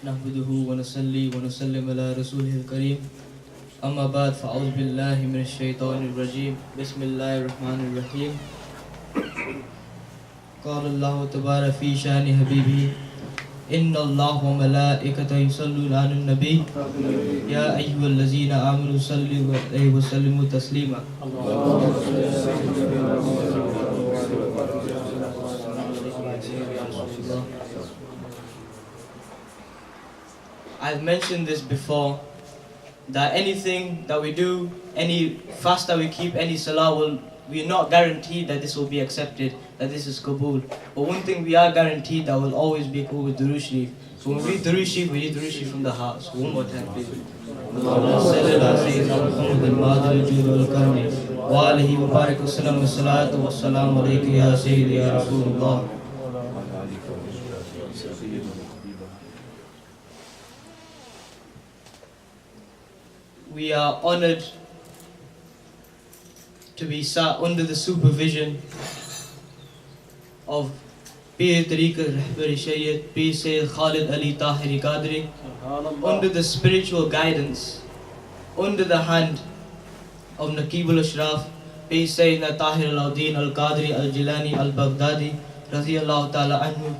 نحمده ونصلي ونسلم على رسوله الكريم أما بعد فأعوذ بالله من الشيطان الرجيم بسم الله الرحمن الرحيم قال الله تبارك في شأن حبيبه إن الله وملائكته يصلون على النبي يا أيها الذين آمنوا صلوا عليه وسلموا تسليما I've mentioned this before, that anything that we do, any fast that we keep, any salah, we're not guaranteed that this will be accepted, that this is Qabul. But one thing we are guaranteed that will always be Qabul with Durood Sharif. So when we read Durood Sharif, we read Durood Sharif from the heart. So one more time, please. We are honored to be sat under the supervision of Pir-e-Tareeqat, Rehbar-e-Shariat, Pir Sayyid Khalid Ali Tahiri Qadri, under the spiritual guidance, under the hand of Naqib al-Ashraf, Pir Sayyid Tahir al-Awdeen al-Qadri al-Jilani al-Baghdadi, radiyallahu ta'ala anhu,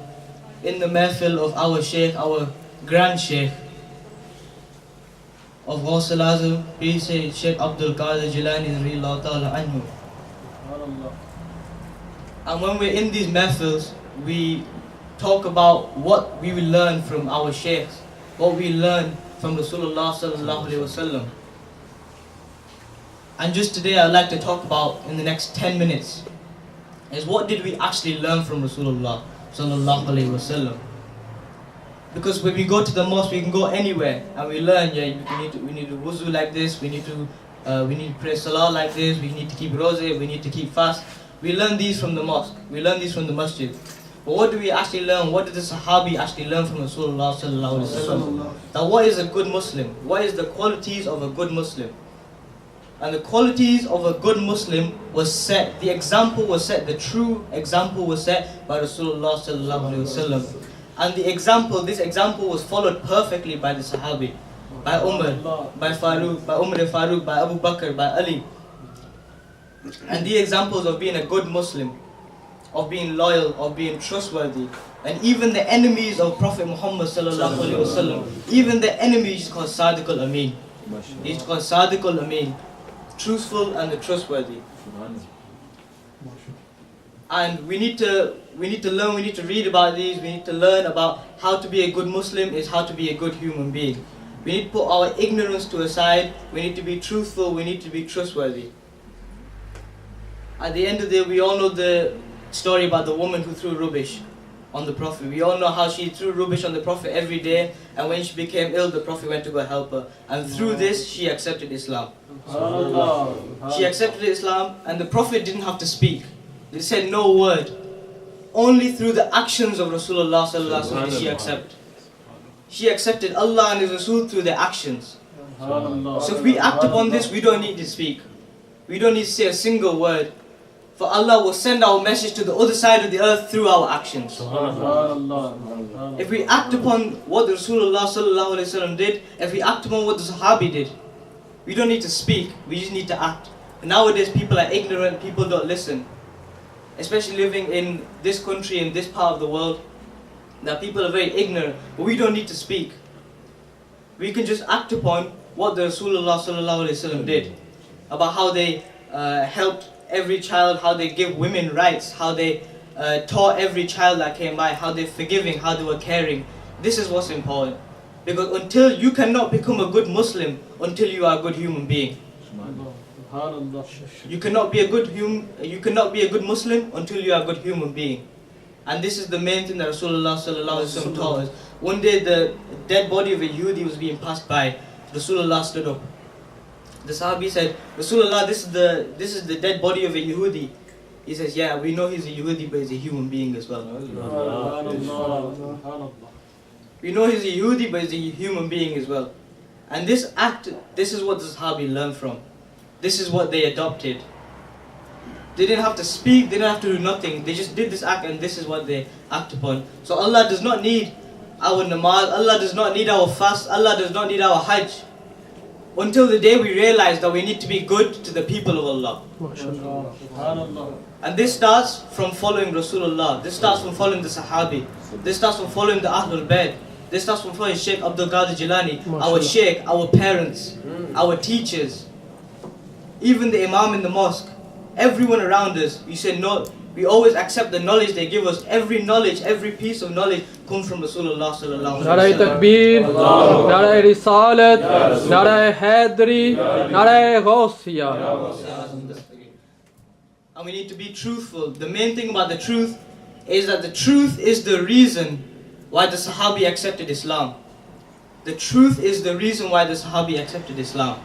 in the Mehfil of our Sheikh, our Grand Sheikh, of Ghaus al-Azam, Pir Sayyid Sheikh Abdul Qadir Jilani radiyallahu ta'ala anhu. And when we're in these mehfils, we talk about what we will learn from our sheikhs, what we learn from Rasulullah sallallahu alaihi wasallam. And just today I'd like to talk about, in the next 10 minutes, is what did we actually learn from Rasulullah sallallahu alaihi wasallam. Because when we go to the mosque, we can go anywhere and we learn. Yeah, we need to wuzu like this. We need to pray salah like this. We need to keep rosé. We need to keep fast. We learn these from the mosque. We learn these from the masjid. But what do we actually learn? What did the Sahabi actually learn from Rasulullah sallallahu alaihi wasallam? That what is a good Muslim? What is the qualities of a good Muslim? And the qualities of a good Muslim was set. The example was set. The true example was set by Rasulullah sallallahu alaihi wasallam. And this example was followed perfectly by the Sahabi, by Umar, by Farooq, by Umar Farooq, by Abu Bakr, by Ali. And the examples of being a good Muslim, of being loyal, of being trustworthy. And even the enemies of Prophet Muhammad sallallahu alaihi wasallam, even the enemies called Sadiq al-Amin. He's called Sadiq al-Amin, truthful and the trustworthy. And we need to learn, we need to read about these, we need to learn about how to be a good Muslim is how to be a good human being. We need to put our ignorance to a side, we need to be truthful, we need to be trustworthy. At the end of the day, we all know the story about the woman who threw rubbish on the Prophet. We all know how she threw rubbish on the Prophet every day, and when she became ill, the Prophet went to go help her. And through this, she accepted Islam. She accepted Islam, and the Prophet didn't have to speak. They said no word. Only through the actions of Rasulullah sallallahu alaihi wasallam did she accept. She accepted Allah and His Rasul through their actions. So if we act upon this, we don't need to speak. We don't need to say a single word. For Allah will send our message to the other side of the earth through our actions. If we act upon what the Rasulullah sallallahu alaihi wasallam did, if we act upon what the Sahabi did, we don't need to speak, we just need to act. And nowadays people are ignorant, people don't listen. Especially living in this country, in this part of the world, that people are very ignorant, but we don't need to speak. We can just act upon what the Rasulullah sallallahu alaihi wasallam did, about how they helped every child, how they give women rights, how they taught every child that came by, how they're forgiving, how they were caring. This is what's important. Because until you cannot become a good Muslim until you are a good human being. You cannot be a good Muslim until you are a good human being. And this is the main thing that Rasulullah sallallahu alaihi wasallam taught us. One day the dead body of a Yehudi was being passed by. Rasulullah stood up. The Sahabi said, Rasulullah, this is the dead body of a Yehudi. He says, yeah, we know he's a Yehudi, but he's a human being as well. We know he's a Yehudi, but he's a human being as well. And this act, this is what the Sahabi learned from. This is what they adopted. They didn't have to speak, they didn't have to do nothing. They just did this act and this is what they act upon. So Allah does not need our namaz, Allah does not need our fast, Allah does not need our hajj. Until the day we realize that we need to be good to the people of Allah. And this starts from following Rasulullah. This starts from following the Sahabi. This starts from following the Ahlul Bayt. This starts from following Sheikh Abdul Qadir Jilani, our Sheikh, our parents, our teachers, even the Imam in the mosque, everyone around us. We say no. We always accept the knowledge they give us. Every knowledge, every piece of knowledge comes from Rasulullah sallallahu alaihi wasallam. Takbir, Nare Risalat, Nare Hadri, DarbareGhousia. And we need to be truthful. The main thing about the truth is that the truth is the reason why the Sahabi accepted Islam. The truth is the reason why the Sahabi accepted Islam.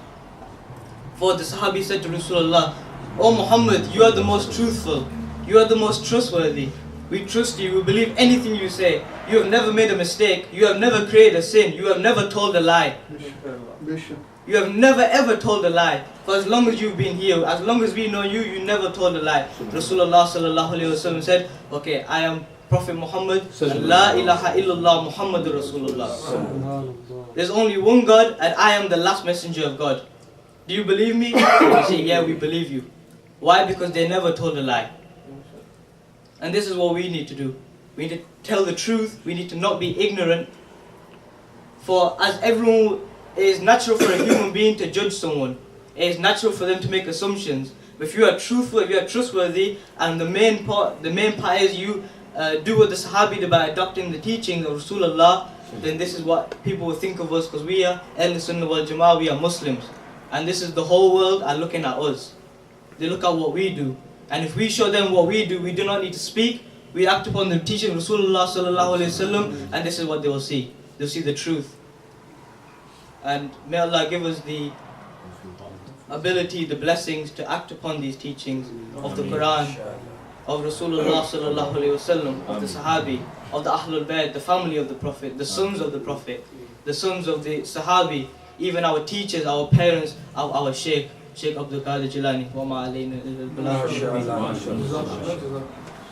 For the Sahabi said to Rasulullah, "O Muhammad, you are the most truthful. You are the most trustworthy. We trust you. We believe anything you say. You have never made a mistake. You have never created a sin. You have never told a lie. You have never ever told a lie. For as long as you've been here, as long as we know you, you never told a lie." Rasulullah sallallahu alaihi wasallam said, "Okay, I am Prophet Muhammad, and La ilaha illallah Muhammadur Rasulullah. There's only one God, and I am the last messenger of God. Do you believe me?" They say, "Yeah, we believe you." Why? Because they never told a lie. And this is what we need to do. We need to tell the truth. We need to not be ignorant. For as everyone, it is natural for a human being to judge someone. It is natural for them to make assumptions. But if you are truthful, if you are trustworthy, and the main part is you do what the Sahabi did by adopting the teachings of Rasulullah, then this is what people will think of us, because we are Ahl-Sunnah wal Jama'ah, we are Muslims. And this is the whole world are looking at us. They look at what we do. And if we show them what we do not need to speak. We act upon the teaching of Rasulullah sallallahu alaihi wasallam, and this is what they will see. They'll see the truth. And may Allah give us the ability, the blessings to act upon these teachings of the Quran, of Rasulullah sallallahu alaihi wasallam, of the Sahabi, of the Ahlul Bayt, the family of the Prophet, the sons of the Prophet, the sons of the Sahabi, even our teachers, our parents, our Sheikh Abdul Qadir Jilani. Wa ma alayna illa al-balagh.